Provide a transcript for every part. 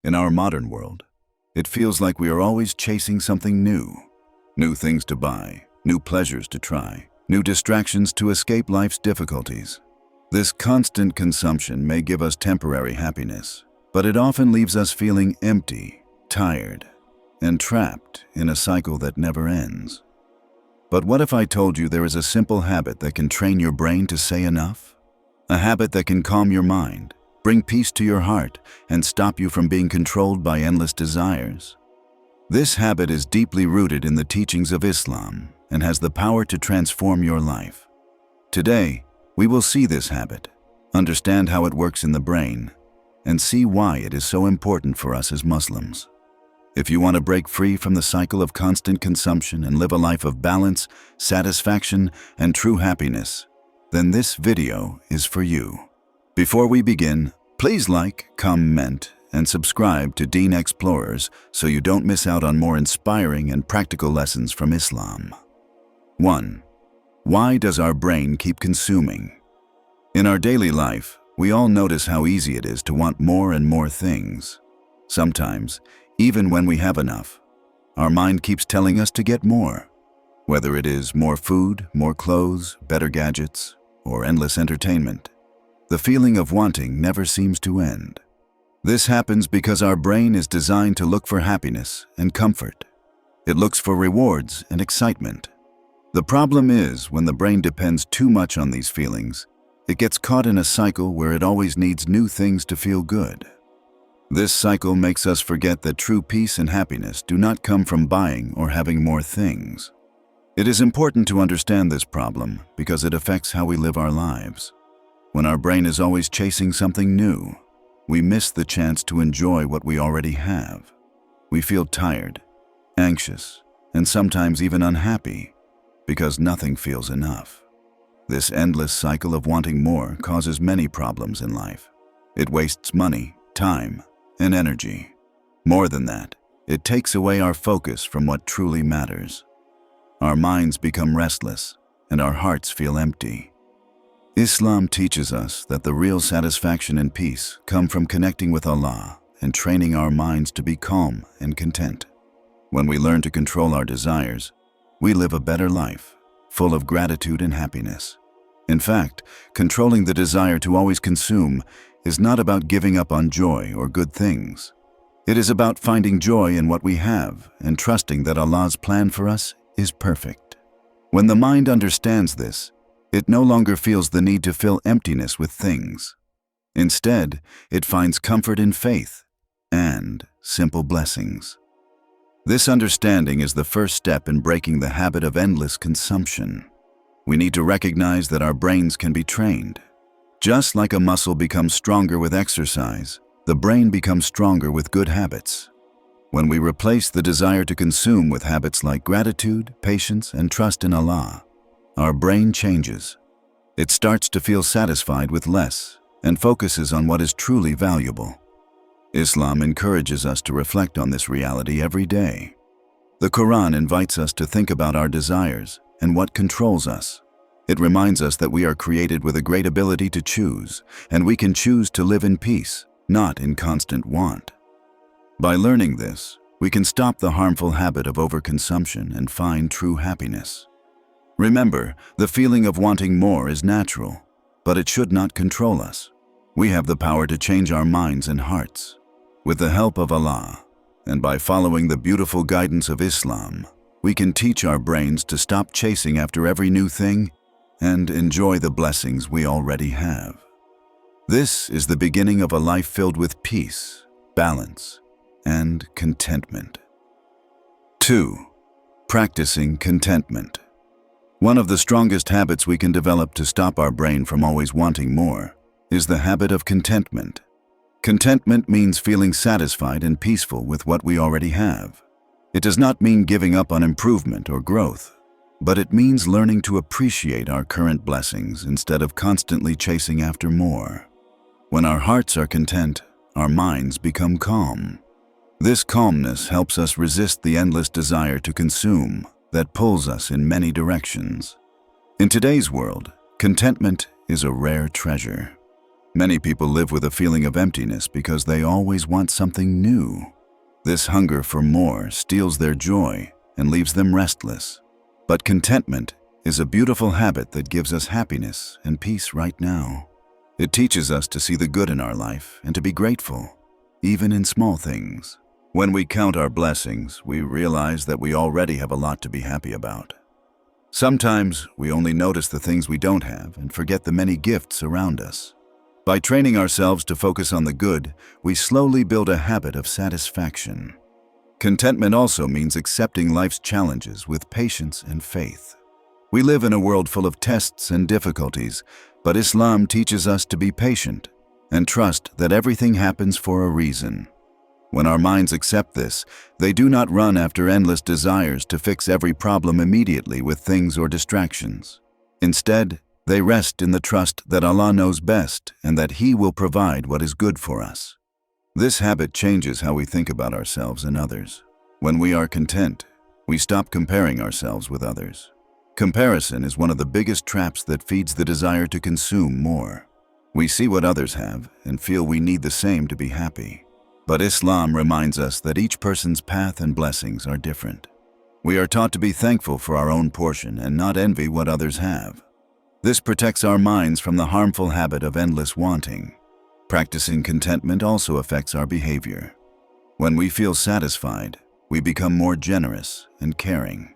In our modern world, it feels like we are always chasing something new. New things to buy, new pleasures to try, new distractions to escape life's difficulties. This constant consumption may give us temporary happiness, but it often leaves us feeling empty, tired, and trapped in a cycle that never ends. But what if I told you there is a simple habit that can train your brain to say enough? A habit that can calm your mind, bring peace to your heart, and stop you from being controlled by endless desires. This habit is deeply rooted in the teachings of Islam and has the power to transform your life. Today, we will see this habit, understand how it works in the brain, and see why it is so important for us as Muslims. If you want to break free from the cycle of constant consumption and live a life of balance, satisfaction, and true happiness, then this video is for you. Before we begin, please like, comment, and subscribe to Deen Xplorers so you don't miss out on more inspiring and practical lessons from Islam. 1. Why does our brain keep consuming? In our daily life, we all notice how easy it is to want more and more things. Sometimes, even when we have enough, our mind keeps telling us to get more. Whether it is more food, more clothes, better gadgets, or endless entertainment, the feeling of wanting never seems to end. This happens because our brain is designed to look for happiness and comfort. It looks for rewards and excitement. The problem is, when the brain depends too much on these feelings, it gets caught in a cycle where it always needs new things to feel good. This cycle makes us forget that true peace and happiness do not come from buying or having more things. It is important to understand this problem because it affects how we live our lives. When our brain is always chasing something new, we miss the chance to enjoy what we already have. We feel tired, anxious, and sometimes even unhappy because nothing feels enough. This endless cycle of wanting more causes many problems in life. It wastes money, time, and energy. More than that, it takes away our focus from what truly matters. Our minds become restless, and our hearts feel empty. Islam teaches us that the real satisfaction and peace come from connecting with Allah and training our minds to be calm and content. When we learn to control our desires, we live a better life, full of gratitude and happiness. In fact, controlling the desire to always consume is not about giving up on joy or good things. It is about finding joy in what we have and trusting that Allah's plan for us is perfect. When the mind understands this, it no longer feels the need to fill emptiness with things. Instead, it finds comfort in faith and simple blessings. This understanding is the first step in breaking the habit of endless consumption. We need to recognize that our brains can be trained. Just like a muscle becomes stronger with exercise, the brain becomes stronger with good habits. When we replace the desire to consume with habits like gratitude, patience, and trust in Allah, our brain changes. It starts to feel satisfied with less and focuses on what is truly valuable. Islam encourages us to reflect on this reality every day. The Quran invites us to think about our desires and what controls us. It reminds us that we are created with a great ability to choose, and we can choose to live in peace, not in constant want. By learning this, we can stop the harmful habit of overconsumption and find true happiness. Remember, the feeling of wanting more is natural, but it should not control us. We have the power to change our minds and hearts. With the help of Allah, and by following the beautiful guidance of Islam, we can teach our brains to stop chasing after every new thing and enjoy the blessings we already have. This is the beginning of a life filled with peace, balance, and contentment. 2. Practicing contentment. One of the strongest habits we can develop to stop our brain from always wanting more is the habit of contentment. Contentment means feeling satisfied and peaceful with what we already have. It does not mean giving up on improvement or growth, but it means learning to appreciate our current blessings instead of constantly chasing after more. When our hearts are content, our minds become calm. This calmness helps us resist the endless desire to consume that pulls us in many directions. In today's world, contentment is a rare treasure. Many people live with a feeling of emptiness because they always want something new. This hunger for more steals their joy and leaves them restless. But contentment is a beautiful habit that gives us happiness and peace right now. It teaches us to see the good in our life and to be grateful, even in small things. When we count our blessings, we realize that we already have a lot to be happy about. Sometimes we only notice the things we don't have and forget the many gifts around us. By training ourselves to focus on the good, we slowly build a habit of satisfaction. Contentment also means accepting life's challenges with patience and faith. We live in a world full of tests and difficulties, but Islam teaches us to be patient and trust that everything happens for a reason. When our minds accept this, they do not run after endless desires to fix every problem immediately with things or distractions. Instead, they rest in the trust that Allah knows best and that He will provide what is good for us. This habit changes how we think about ourselves and others. When we are content, we stop comparing ourselves with others. Comparison is one of the biggest traps that feeds the desire to consume more. We see what others have and feel we need the same to be happy. But Islam reminds us that each person's path and blessings are different. We are taught to be thankful for our own portion and not envy what others have. This protects our minds from the harmful habit of endless wanting. Practicing contentment also affects our behavior. When we feel satisfied, we become more generous and caring.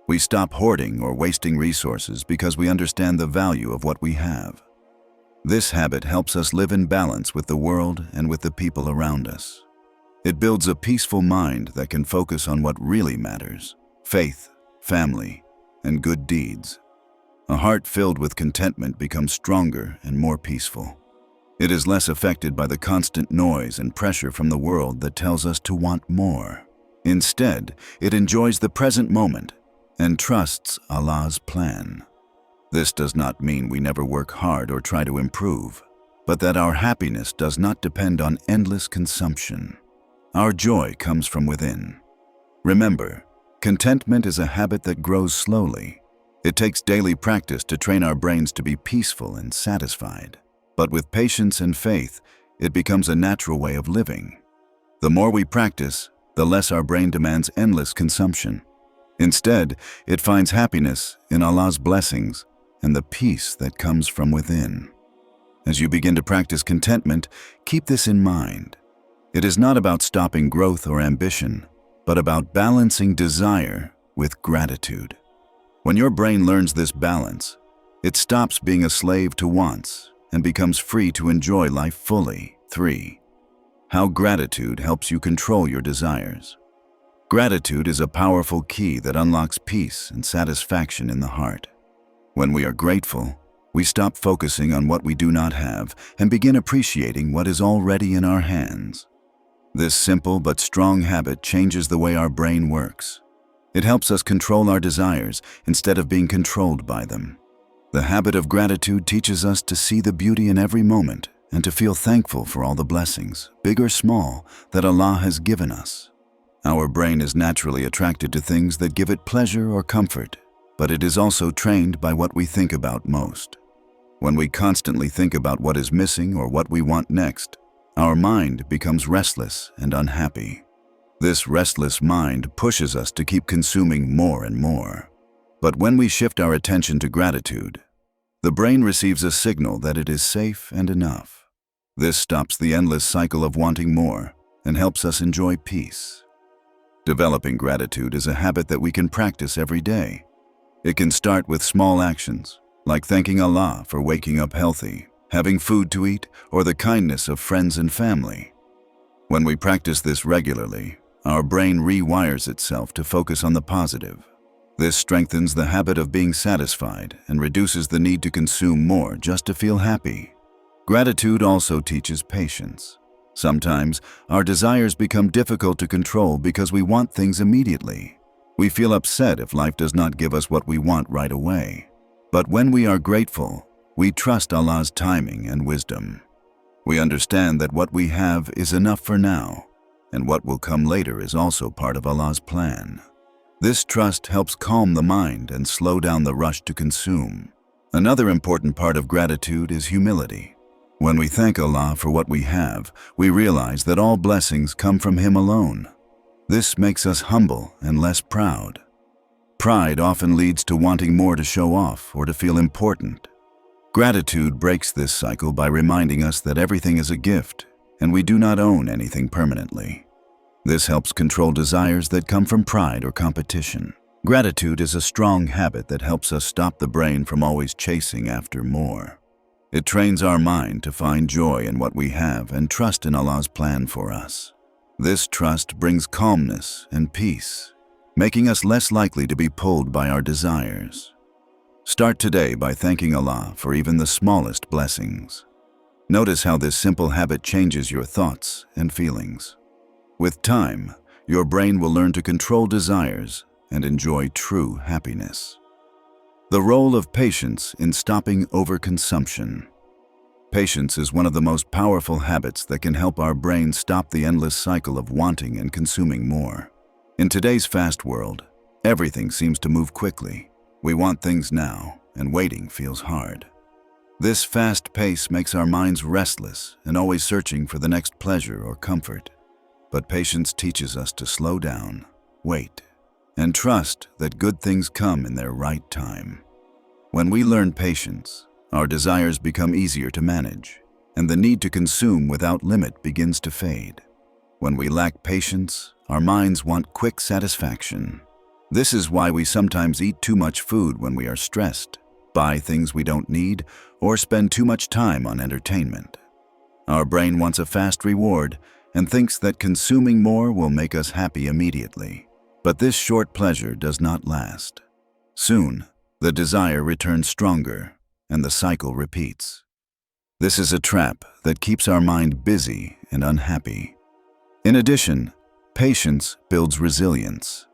We stop hoarding or wasting resources because we understand the value of what we have. This habit helps us live in balance with the world and with the people around us. It builds a peaceful mind that can focus on what really matters: faith, family, and good deeds. A heart filled with contentment becomes stronger and more peaceful. It is less affected by the constant noise and pressure from the world that tells us to want more. Instead, it enjoys the present moment and trusts Allah's plan. This does not mean we never work hard or try to improve, but that our happiness does not depend on endless consumption. Our joy comes from within. Remember, contentment is a habit that grows slowly. It takes daily practice to train our brains to be peaceful and satisfied. But with patience and faith, it becomes a natural way of living. The more we practice, the less our brain demands endless consumption. Instead, it finds happiness in Allah's blessings and the peace that comes from within. As you begin to practice contentment, keep this in mind. It is not about stopping growth or ambition, but about balancing desire with gratitude. When your brain learns this balance, it stops being a slave to wants and becomes free to enjoy life fully. 3. How gratitude helps you control your desires. Gratitude is a powerful key that unlocks peace and satisfaction in the heart. When we are grateful, we stop focusing on what we do not have and begin appreciating what is already in our hands. This simple but strong habit changes the way our brain works. It helps us control our desires instead of being controlled by them. The habit of gratitude teaches us to see the beauty in every moment and to feel thankful for all the blessings, big or small, that Allah has given us. Our brain is naturally attracted to things that give it pleasure or comfort, but it is also trained by what we think about most. When we constantly think about what is missing or what we want next, our mind becomes restless and unhappy. This restless mind pushes us to keep consuming more and more. But when we shift our attention to gratitude, the brain receives a signal that it is safe and enough. This stops the endless cycle of wanting more and helps us enjoy peace. Developing gratitude is a habit that we can practice every day. It can start with small actions, like thanking Allah for waking up healthy, having food to eat, or the kindness of friends and family. When we practice this regularly, our brain rewires itself to focus on the positive. This strengthens the habit of being satisfied and reduces the need to consume more just to feel happy. Gratitude also teaches patience. Sometimes, our desires become difficult to control because we want things immediately. We feel upset if life does not give us what we want right away. But when we are grateful, we trust Allah's timing and wisdom. We understand that what we have is enough for now, and what will come later is also part of Allah's plan. This trust helps calm the mind and slow down the rush to consume. Another important part of gratitude is humility. When we thank Allah for what we have, we realize that all blessings come from Him alone. This makes us humble and less proud. Pride often leads to wanting more to show off or to feel important. Gratitude breaks this cycle by reminding us that everything is a gift and we do not own anything permanently. This helps control desires that come from pride or competition. Gratitude is a strong habit that helps us stop the brain from always chasing after more. It trains our mind to find joy in what we have and trust in Allah's plan for us. This trust brings calmness and peace, making us less likely to be pulled by our desires. Start today by thanking Allah for even the smallest blessings. Notice how this simple habit changes your thoughts and feelings. With time, your brain will learn to control desires and enjoy true happiness. The role of patience in stopping overconsumption. Patience is one of the most powerful habits that can help our brain stop the endless cycle of wanting and consuming more. In today's fast world, everything seems to move quickly. We want things now, and waiting feels hard. This fast pace makes our minds restless and always searching for the next pleasure or comfort. But patience teaches us to slow down, wait, and trust that good things come in their right time. When we learn patience, our desires become easier to manage, and the need to consume without limit begins to fade. When we lack patience, our minds want quick satisfaction. This is why we sometimes eat too much food when we are stressed, buy things we don't need, or spend too much time on entertainment. Our brain wants a fast reward and thinks that consuming more will make us happy immediately. But this short pleasure does not last. Soon, the desire returns stronger, and the cycle repeats. This is a trap that keeps our mind busy and unhappy. In addition, patience builds resilience.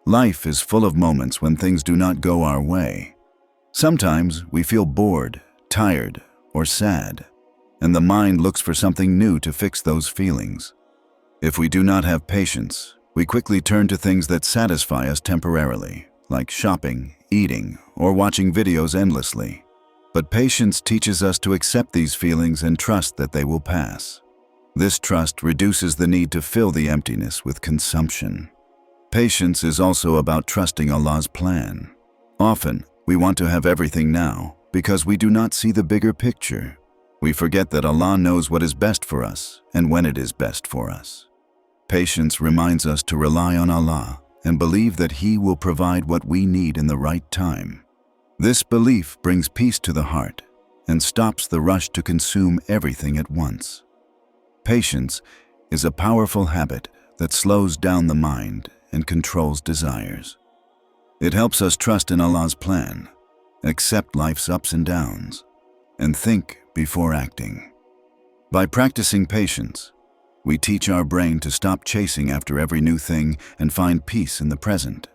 Life is full of moments when things do not go our way. Sometimes we feel bored, tired, or sad, and the mind looks for something new to fix those feelings. If we do not have patience, we quickly turn to things that satisfy us temporarily, like shopping, eating, or watching videos endlessly. But patience teaches us to accept these feelings and trust that they will pass. This trust reduces the need to fill the emptiness with consumption. Patience is also about trusting Allah's plan. Often, we want to have everything now because we do not see the bigger picture. We forget that Allah knows what is best for us and when it is best for us. Patience reminds us to rely on Allah and believe that He will provide what we need in the right time. This belief brings peace to the heart and stops the rush to consume everything at once. Patience is a powerful habit that slows down the mind and controls desires. It helps us trust in Allah's plan, accept life's ups and downs, and think before acting. By practicing patience, we teach our brain to stop chasing after every new thing and find peace in the present.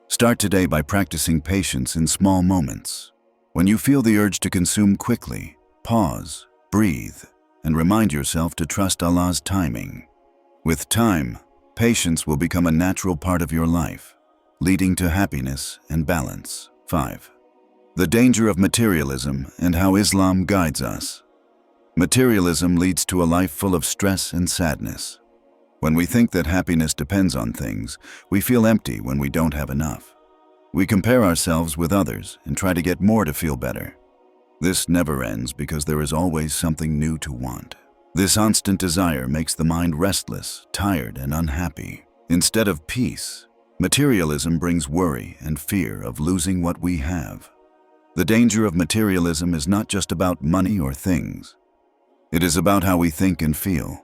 Start today by practicing patience in small moments. When you feel the urge to consume quickly, pause, breathe, and remind yourself to trust Allah's timing. With time, patience will become a natural part of your life, leading to happiness and balance. 5. The danger of materialism and how Islam guides us. Materialism leads to a life full of stress and sadness. When we think that happiness depends on things, we feel empty when we don't have enough. We compare ourselves with others and try to get more to feel better. This never ends because there is always something new to want. This constant desire makes the mind restless, tired, and unhappy. Instead of peace, materialism brings worry and fear of losing what we have. The danger of materialism is not just about money or things. It is about how we think and feel.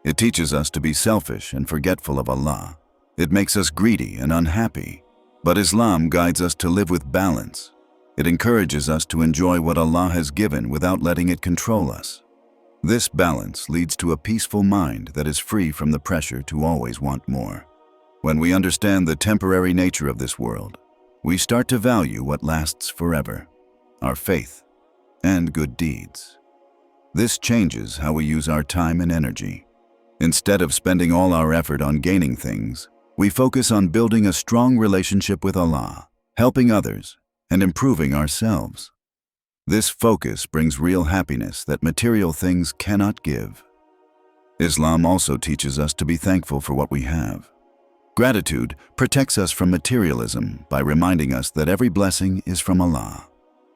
It teaches us to be selfish and forgetful of Allah. It makes us greedy and unhappy. But Islam guides us to live with balance. It encourages us to enjoy what Allah has given without letting it control us. This balance leads to a peaceful mind that is free from the pressure to always want more. When we understand the temporary nature of this world, we start to value what lasts forever, our faith and good deeds. This changes how we use our time and energy. Instead of spending all our effort on gaining things, we focus on building a strong relationship with Allah, helping others, and improving ourselves. This focus brings real happiness that material things cannot give. Islam also teaches us to be thankful for what we have. Gratitude protects us from materialism by reminding us that every blessing is from Allah.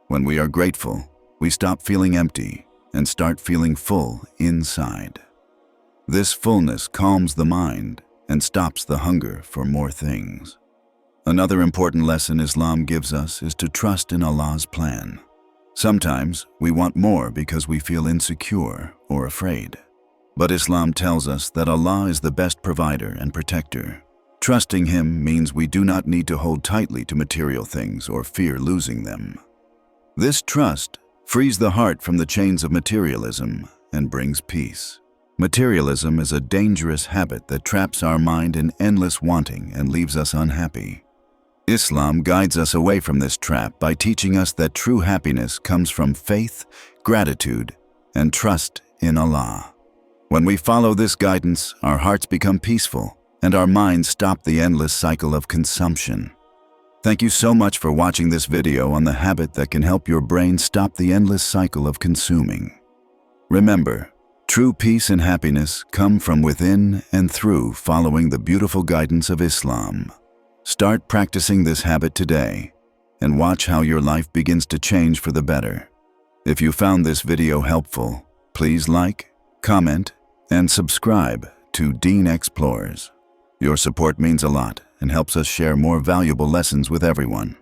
When we are grateful, we stop feeling empty and start feeling full inside. This fullness calms the mind and stops the hunger for more things. Another important lesson Islam gives us is to trust in Allah's plan. Sometimes we want more because we feel insecure or afraid. But Islam tells us that Allah is the best provider and protector. Trusting Him means we do not need to hold tightly to material things or fear losing them. This trust frees the heart from the chains of materialism and brings peace. Materialism is a dangerous habit that traps our mind in endless wanting and leaves us unhappy. Islam guides us away from this trap by teaching us that true happiness comes from faith, gratitude, and trust in Allah. When we follow this guidance, our hearts become peaceful and our minds stop the endless cycle of consumption. Thank you so much for watching this video on the habit that can help your brain stop the endless cycle of consuming. Remember, true peace and happiness come from within and through following the beautiful guidance of Islam. Start practicing this habit today and watch how your life begins to change for the better. If you found this video helpful, please like, comment, and subscribe to Deen Xplorers. Your support means a lot and helps us share more valuable lessons with everyone.